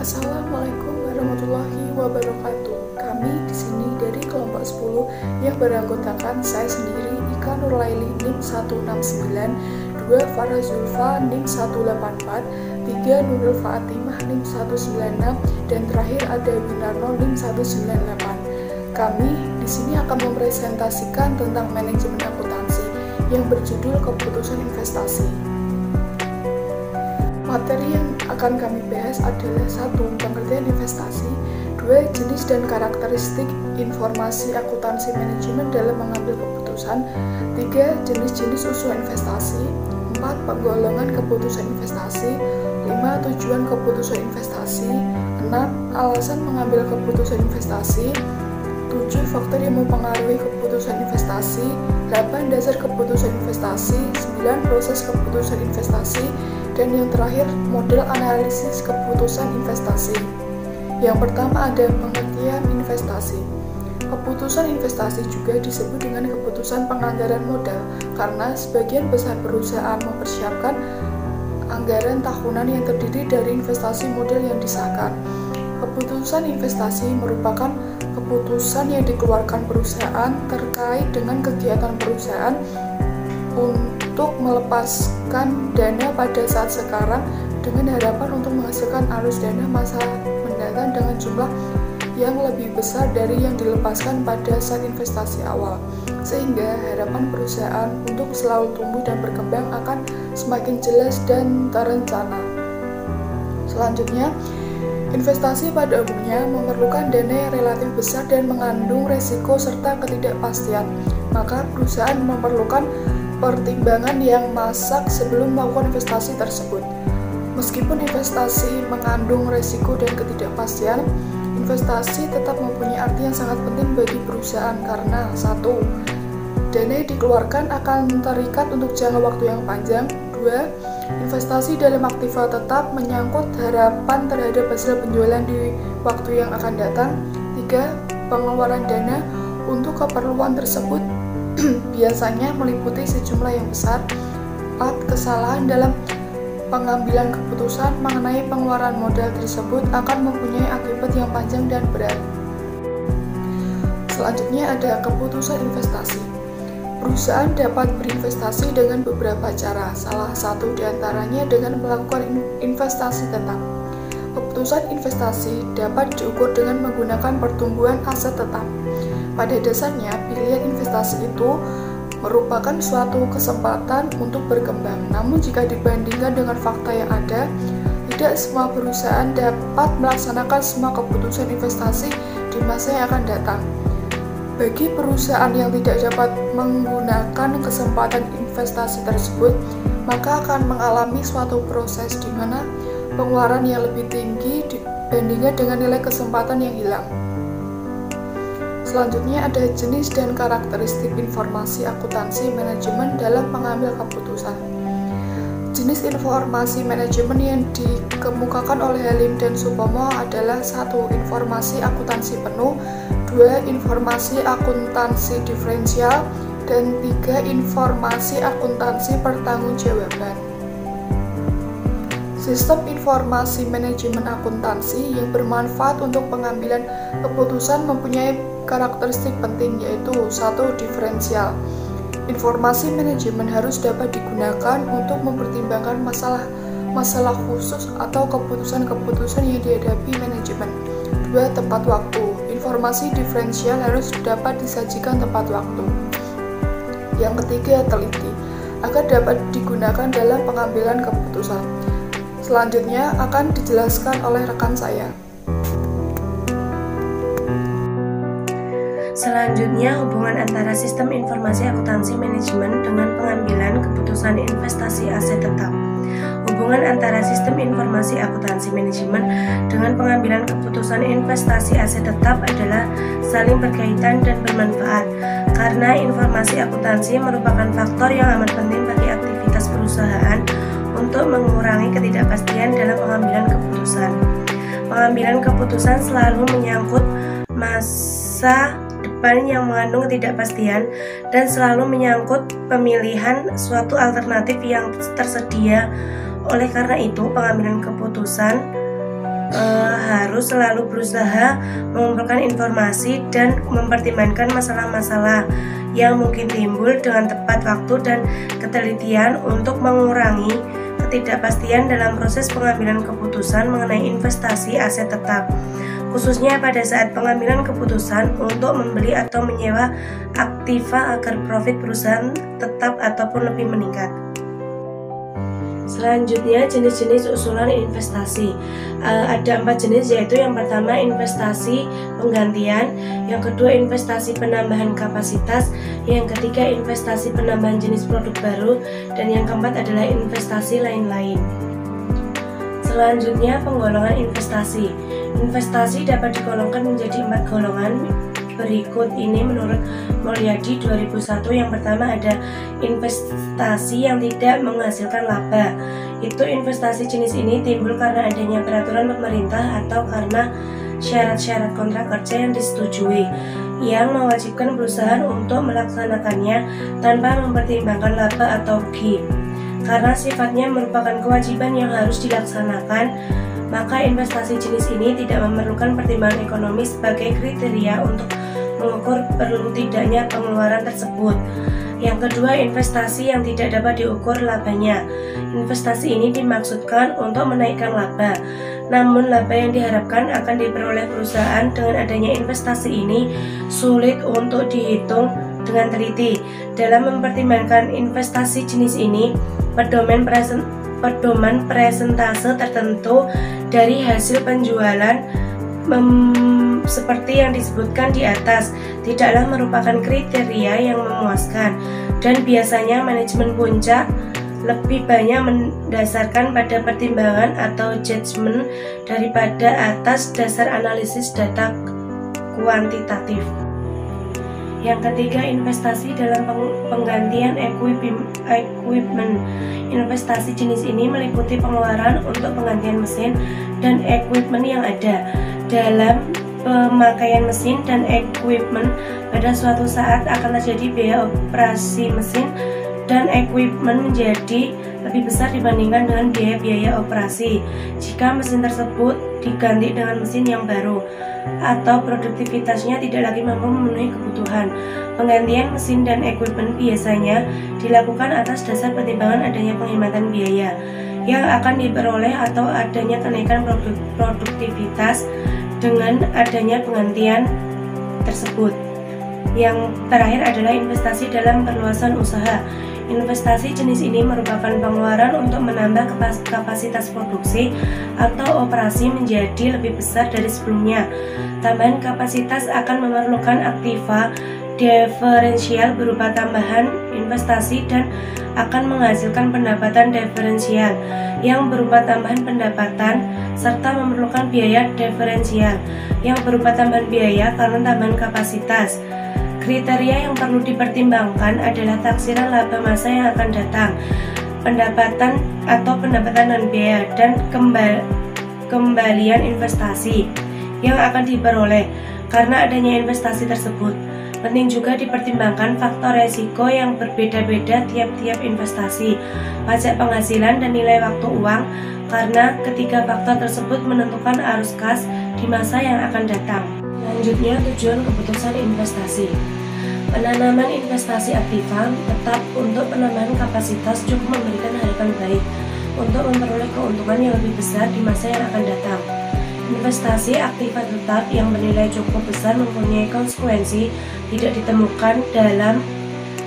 Assalamualaikum warahmatullahi wabarakatuh. Kami di sini dari kelompok 10 yang beranggotakan saya sendiri, Ika Nurlaili NIM 169, 2 Farah Zulfa NIM 184, 3 Nurul Fatimah NIM 196, dan terakhir ada Winarno NIM 198. Kami di sini akan mempresentasikan tentang manajemen akuntansi yang berjudul keputusan investasi. Materi yang akan kami bahas adalah 1. Pengertian investasi, 2. Jenis dan karakteristik informasi akuntansi manajemen dalam mengambil keputusan, 3. Jenis-jenis usul investasi, 4. Penggolongan keputusan investasi, 5. Tujuan keputusan investasi, 6. Alasan mengambil keputusan investasi, 7. Faktor yang mempengaruhi keputusan investasi, 8. Dasar keputusan investasi, 9. Proses keputusan investasi, dan yang terakhir, model analisis keputusan investasi. Yang pertama ada pengertian investasi. Keputusan investasi juga disebut dengan keputusan penganggaran modal, karena sebagian besar perusahaan mempersiapkan anggaran tahunan yang terdiri dari investasi modal yang disahkan. Keputusan investasi merupakan keputusan yang dikeluarkan perusahaan terkait dengan kegiatan perusahaan untuk melepaskan dana pada saat sekarang dengan harapan untuk menghasilkan arus dana masa mendatang dengan jumlah yang lebih besar dari yang dilepaskan pada saat investasi awal, sehingga harapan perusahaan untuk selalu tumbuh dan berkembang akan semakin jelas dan terencana. Selanjutnya, investasi pada umumnya memerlukan dana yang relatif besar dan mengandung resiko serta ketidakpastian, maka perusahaan memerlukan pertimbangan yang masak sebelum melakukan investasi tersebut. Meskipun investasi mengandung resiko dan ketidakpastian, investasi tetap mempunyai arti yang sangat penting bagi perusahaan karena 1. Dana yang dikeluarkan akan terikat untuk jangka waktu yang panjang. 2. Investasi dalam aktiva tetap menyangkut harapan terhadap hasil penjualan di waktu yang akan datang. 3. Pengeluaran dana untuk keperluan tersebut biasanya meliputi sejumlah yang besar. 4. Kesalahan dalam pengambilan keputusan mengenai pengeluaran modal tersebut akan mempunyai akibat yang panjang dan berat. Selanjutnya ada keputusan investasi. Perusahaan dapat berinvestasi dengan beberapa cara, salah satu diantaranya dengan melakukan investasi tetap. Keputusan investasi dapat diukur dengan menggunakan pertumbuhan aset tetap. Pada dasarnya, pilihan investasi itu merupakan suatu kesempatan untuk berkembang. Namun jika dibandingkan dengan fakta yang ada, tidak semua perusahaan dapat melaksanakan semua keputusan investasi di masa yang akan datang. Bagi perusahaan yang tidak dapat menggunakan kesempatan investasi tersebut, maka akan mengalami suatu proses di mana pengeluaran yang lebih tinggi dibandingkan dengan nilai kesempatan yang hilang. Selanjutnya ada jenis dan karakteristik informasi akuntansi manajemen dalam mengambil keputusan. Jenis informasi manajemen yang dikemukakan oleh Halim dan Supomo adalah 1. Informasi akuntansi penuh, 2. Informasi akuntansi diferensial, dan 3. Informasi akuntansi pertanggungjawaban. Sistem informasi manajemen akuntansi yang bermanfaat untuk pengambilan keputusan mempunyai karakteristik penting, yaitu 1. Diferensial. Informasi manajemen harus dapat digunakan untuk mempertimbangkan masalah khusus atau keputusan-keputusan yang dihadapi manajemen. 2. Tepat waktu. Informasi diferensial harus dapat disajikan tepat waktu. Yang ketiga, teliti, agar dapat digunakan dalam pengambilan keputusan. Selanjutnya akan dijelaskan oleh rekan saya. Selanjutnya, hubungan antara sistem informasi akuntansi manajemen dengan pengambilan keputusan investasi aset tetap. Hubungan antara sistem informasi akuntansi manajemen dengan pengambilan keputusan investasi aset tetap adalah saling berkaitan dan bermanfaat, karena informasi akuntansi merupakan faktor yang amat penting bagi aktivitas perusahaan untuk mengurangi ketidakpastian dalam pengambilan keputusan. Pengambilan keputusan selalu menyangkut masa depan yang mengandung ketidakpastian dan selalu menyangkut pemilihan suatu alternatif yang tersedia. Oleh karena itu, pengambilan keputusan harus selalu berusaha mengumpulkan informasi dan mempertimbangkan masalah-masalah yang mungkin timbul dengan tepat waktu dan ketelitian untuk mengurangi ketidakpastian dalam proses pengambilan keputusan mengenai investasi aset tetap, khususnya pada saat pengambilan keputusan untuk membeli atau menyewa aktiva agar profit perusahaan tetap ataupun lebih meningkat. Selanjutnya, jenis-jenis usulan investasi. Ada 4 jenis, yaitu yang pertama investasi penggantian, yang kedua investasi penambahan kapasitas, yang ketiga investasi penambahan jenis produk baru, dan yang keempat adalah investasi lain-lain. Selanjutnya, penggolongan investasi. Investasi dapat digolongkan menjadi 4 golongan. Berikut ini menurut Mulyadi 2001. Yang pertama ada investasi yang tidak menghasilkan laba. Itu investasi jenis ini timbul karena adanya peraturan pemerintah atau karena syarat-syarat kontrak kerja yang disetujui yang mewajibkan perusahaan untuk melaksanakannya tanpa mempertimbangkan laba atau rugi. Karena sifatnya merupakan kewajiban yang harus dilaksanakan, maka investasi jenis ini tidak memerlukan pertimbangan ekonomi sebagai kriteria untuk mengukur perlu tidaknya pengeluaran tersebut. Yang kedua, investasi yang tidak dapat diukur labanya. Investasi ini dimaksudkan untuk menaikkan laba, namun laba yang diharapkan akan diperoleh perusahaan dengan adanya investasi ini sulit untuk dihitung dengan teliti. Dalam mempertimbangkan investasi jenis ini, pedoman presentase tertentu dari hasil penjualan seperti yang disebutkan di atas tidaklah merupakan kriteria yang memuaskan, dan biasanya manajemen puncak lebih banyak mendasarkan pada pertimbangan atau judgement daripada atas dasar analisis data kuantitatif. Yang ketiga, investasi dalam penggantian equipment. Investasi jenis ini meliputi pengeluaran untuk penggantian mesin dan equipment yang ada. Dalam pemakaian mesin dan equipment, pada suatu saat akan terjadi biaya operasi mesin dan equipment menjadi lebih besar dibandingkan dengan biaya-biaya operasi jika mesin tersebut diganti dengan mesin yang baru atau produktivitasnya tidak lagi mampu memenuhi kebutuhan. Penggantian mesin dan equipment biasanya dilakukan atas dasar pertimbangan adanya penghematan biaya yang akan diperoleh atau adanya kenaikan produktivitas dengan adanya penggantian tersebut. Yang terakhir adalah investasi dalam perluasan usaha. Investasi jenis ini merupakan pengeluaran untuk menambah kapasitas produksi atau operasi menjadi lebih besar dari sebelumnya. Tambahan kapasitas akan memerlukan aktiva diferensial berupa tambahan investasi dan akan menghasilkan pendapatan diferensial yang berupa tambahan pendapatan serta memerlukan biaya diferensial yang berupa tambahan biaya karena tambahan kapasitas. Kriteria yang perlu dipertimbangkan adalah taksiran laba masa yang akan datang, pendapatan atau pendapatan non biaya, dan kembalian investasi yang akan diperoleh karena adanya investasi tersebut. Penting juga dipertimbangkan faktor resiko yang berbeda-beda tiap-tiap investasi, pajak penghasilan, dan nilai waktu uang, karena ketiga faktor tersebut menentukan arus kas di masa yang akan datang. Selanjutnya, tujuan keputusan investasi. Penanaman investasi aktiva tetap untuk penambahan kapasitas cukup memberikan harapan baik untuk memperoleh keuntungan yang lebih besar di masa yang akan datang. Investasi aktiva tetap yang bernilai cukup besar mempunyai konsekuensi tidak ditemukan dalam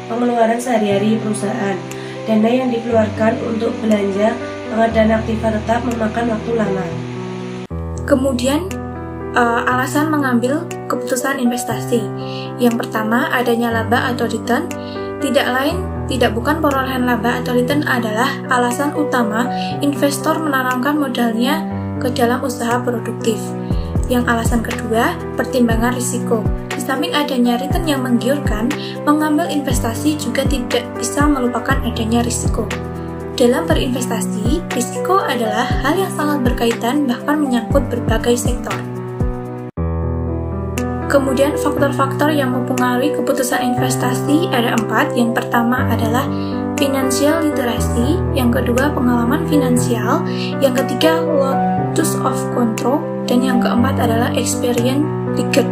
pengeluaran sehari-hari perusahaan. Dana yang dikeluarkan untuk belanja pengadaan aktiva tetap memakan waktu lama. Kemudian, alasan mengambil keputusan investasi. Yang pertama, adanya laba atau return. Tidak bukan perolehan laba atau return adalah alasan utama investor menanamkan modalnya ke dalam usaha produktif. Yang alasan kedua, pertimbangan risiko. Di samping adanya return yang menggiurkan, mengambil investasi juga tidak bisa melupakan adanya risiko. Dalam berinvestasi, risiko adalah hal yang sangat berkaitan bahkan menyangkut berbagai sektor. Kemudian faktor-faktor yang mempengaruhi keputusan investasi ada 4. Yang pertama adalah financial literacy, yang kedua pengalaman finansial, yang ketiga status of control, dan yang keempat adalah experience trigger.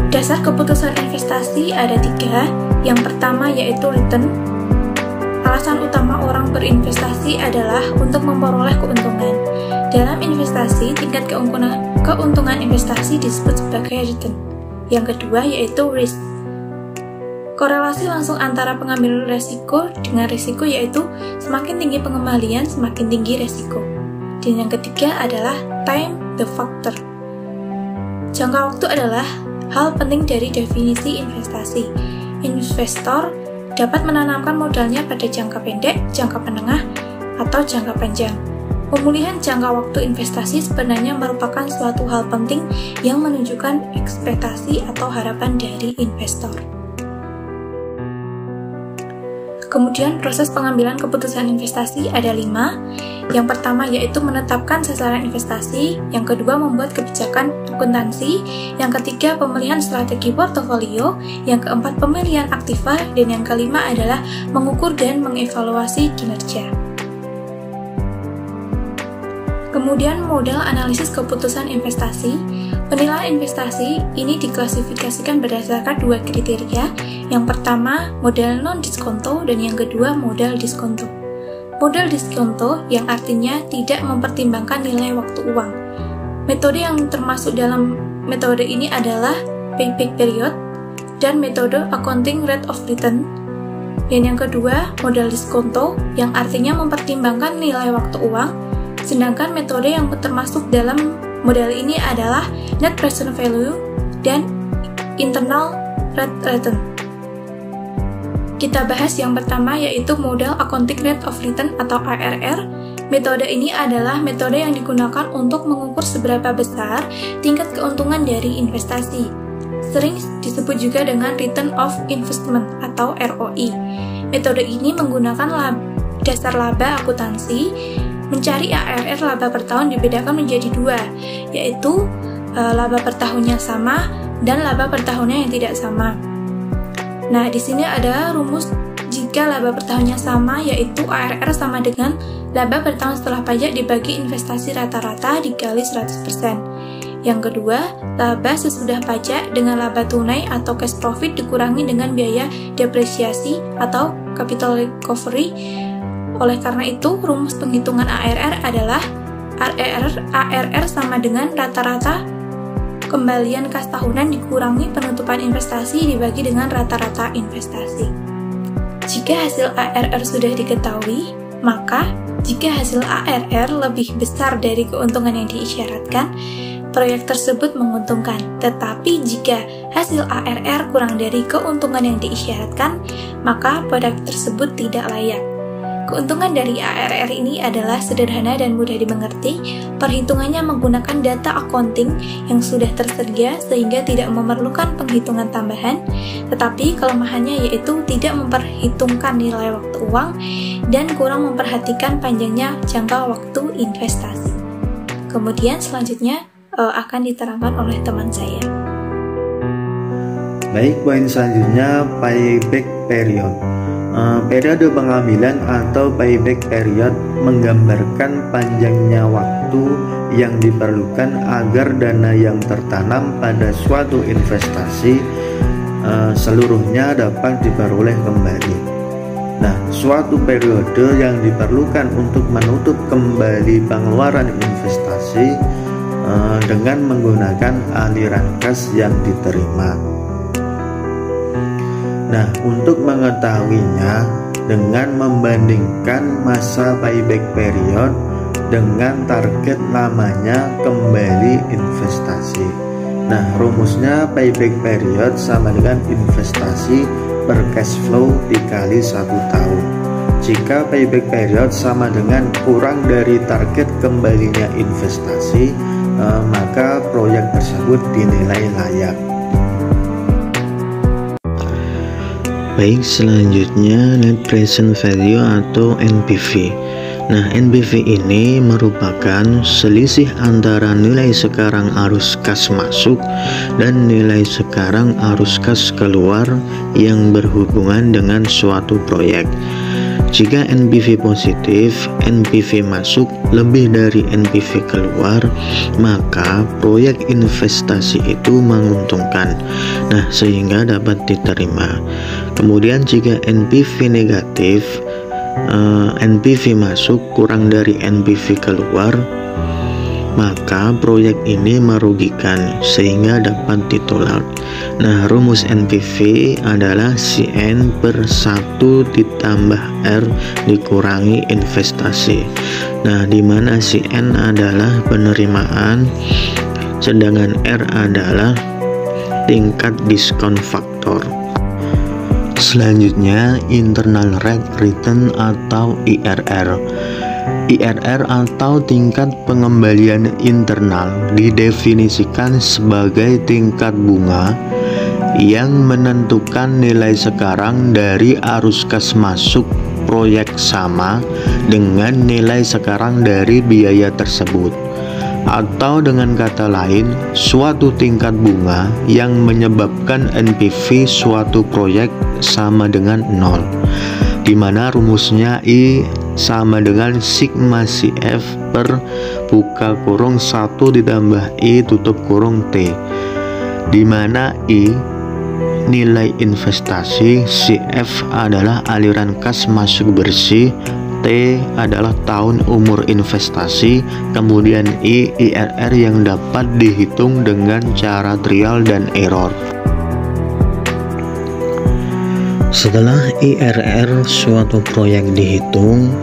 Dasar keputusan investasi ada 3. Yang pertama yaitu return. Alasan utama orang berinvestasi adalah untuk memperoleh keuntungan. Dalam investasi, tingkat keuntungan investasi disebut sebagai return. Yang kedua yaitu risk. Korelasi langsung antara pengambil resiko dengan risiko, yaitu semakin tinggi pengembalian, semakin tinggi resiko. Dan yang ketiga adalah time the factor. Jangka waktu adalah hal penting dari definisi investasi. Investor dapat menanamkan modalnya pada jangka pendek, jangka menengah, atau jangka panjang. Pemulihan jangka waktu investasi sebenarnya merupakan suatu hal penting yang menunjukkan ekspektasi atau harapan dari investor. Kemudian proses pengambilan keputusan investasi ada 5. Yang pertama yaitu menetapkan sasaran investasi, yang kedua membuat kebijakan akuntansi, yang ketiga pemilihan strategi portofolio, yang keempat pemilihan aktiva, dan yang kelima adalah mengukur dan mengevaluasi kinerja. Kemudian modal analisis keputusan investasi. Penilaian investasi ini diklasifikasikan berdasarkan 2 kriteria. Yang pertama, modal non-diskonto, dan yang kedua, modal diskonto. Modal diskonto yang artinya tidak mempertimbangkan nilai waktu uang. Metode yang termasuk dalam metode ini adalah payback period dan metode accounting rate of return. Dan yang kedua, modal diskonto yang artinya mempertimbangkan nilai waktu uang. Sedangkan metode yang termasuk dalam model ini adalah net present value dan internal rate return. Kita bahas yang pertama yaitu modal accounting rate of return atau ARR. Metode ini adalah metode yang digunakan untuk mengukur seberapa besar tingkat keuntungan dari investasi. Sering disebut juga dengan return of investment atau ROI. Metode ini menggunakan dasar laba akuntansi. Mencari ARR laba per tahun dibedakan menjadi 2, yaitu laba per tahunnya sama dan laba per tahunnya yang tidak sama. Nah, di sini ada rumus jika laba per tahunnya sama, yaitu ARR sama dengan laba per tahun setelah pajak dibagi investasi rata-rata dikali 100%. Yang kedua, laba sesudah pajak dengan laba tunai atau cash profit dikurangi dengan biaya depresiasi atau capital recovery. Oleh karena itu, rumus penghitungan ARR adalah ARR sama dengan rata-rata kembalian kas tahunan dikurangi penutupan investasi dibagi dengan rata-rata investasi. Jika hasil ARR sudah diketahui, maka jika hasil ARR lebih besar dari keuntungan yang diisyaratkan, proyek tersebut menguntungkan. Tetapi jika hasil ARR kurang dari keuntungan yang diisyaratkan, maka proyek tersebut tidak layak. Keuntungan dari ARR ini adalah sederhana dan mudah dimengerti. Perhitungannya menggunakan data accounting yang sudah tersedia sehingga tidak memerlukan penghitungan tambahan. Tetapi kelemahannya yaitu tidak memperhitungkan nilai waktu uang dan kurang memperhatikan panjangnya jangka waktu investasi. Kemudian selanjutnya akan diterangkan oleh teman saya. Baik, poin selanjutnya payback period. Periode pengambilan atau payback period menggambarkan panjangnya waktu yang diperlukan agar dana yang tertanam pada suatu investasi seluruhnya dapat diperoleh kembali. Nah, suatu periode yang diperlukan untuk menutup kembali pengeluaran investasi dengan menggunakan aliran kas yang diterima. Nah, untuk mengetahuinya dengan membandingkan masa payback period dengan target lamanya kembali investasi. Nah, rumusnya payback period sama dengan investasi per cash flow dikali 1 tahun. Jika payback period sama dengan kurang dari target kembalinya investasi, maka proyek tersebut dinilai layak. Baik, selanjutnya net present value atau NPV. Nah, NPV ini merupakan selisih antara nilai sekarang arus kas masuk dan nilai sekarang arus kas keluar yang berhubungan dengan suatu proyek. Jika NPV positif, NPV masuk lebih dari NPV keluar, maka proyek investasi itu menguntungkan. Nah, sehingga dapat diterima. Kemudian jika NPV negatif, NPV masuk kurang dari NPV keluar, maka proyek ini merugikan sehingga dapat ditolak. Nah, rumus NPV adalah CN per 1 ditambah R dikurangi investasi. Nah, di mana CN adalah penerimaan, sedangkan R adalah tingkat diskon faktor. Selanjutnya, internal rate return atau IRR. IRR atau tingkat pengembalian internal didefinisikan sebagai tingkat bunga yang menentukan nilai sekarang dari arus kas masuk proyek sama dengan nilai sekarang dari biaya tersebut. Atau dengan kata lain, suatu tingkat bunga yang menyebabkan NPV suatu proyek sama dengan 0, di mana rumusnya I sama dengan sigma CF per buka kurung 1 ditambah I tutup kurung T, di mana I nilai investasi, CF adalah aliran kas masuk bersih, T adalah tahun umur investasi, kemudian IRR yang dapat dihitung dengan cara trial dan error. Setelah IRR suatu proyek dihitung,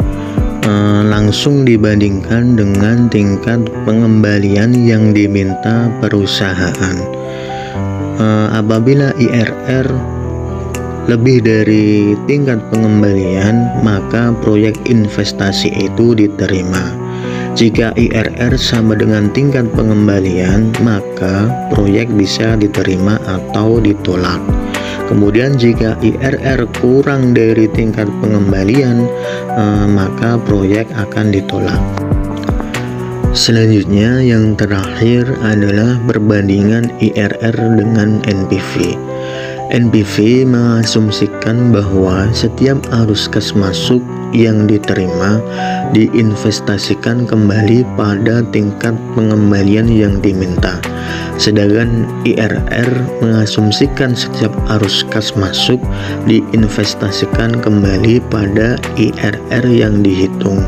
langsung dibandingkan dengan tingkat pengembalian yang diminta perusahaan. Apabila IRR lebih dari tingkat pengembalian, maka proyek investasi itu diterima. Jika IRR sama dengan tingkat pengembalian, maka proyek bisa diterima atau ditolak. Kemudian jika IRR kurang dari tingkat pengembalian, maka proyek akan ditolak. Selanjutnya yang terakhir adalah perbandingan IRR dengan NPV. NPV mengasumsikan bahwa setiap arus kas masuk yang diterima diinvestasikan kembali pada tingkat pengembalian yang diminta. Sedangkan IRR mengasumsikan setiap arus kas masuk diinvestasikan kembali pada IRR yang dihitung.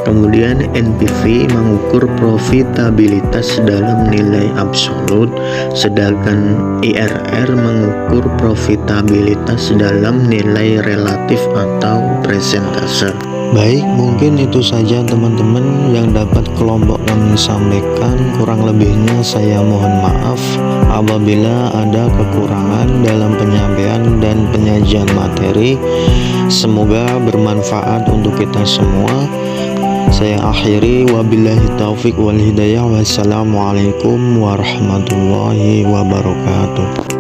Kemudian NPV mengukur profitabilitas dalam nilai absolut, sedangkan IRR mengukur profitabilitas dalam nilai relatif atau persentase. Baik, mungkin itu saja teman-teman yang dapat kelompok kami sampaikan. Kurang lebihnya saya mohon maaf apabila ada kekurangan dalam penyampaian dan penyajian materi. Semoga bermanfaat untuk kita semua. Saya akhiri, wabillahi taufik wal hidayah. Wassalamualaikum warahmatullahi wabarakatuh.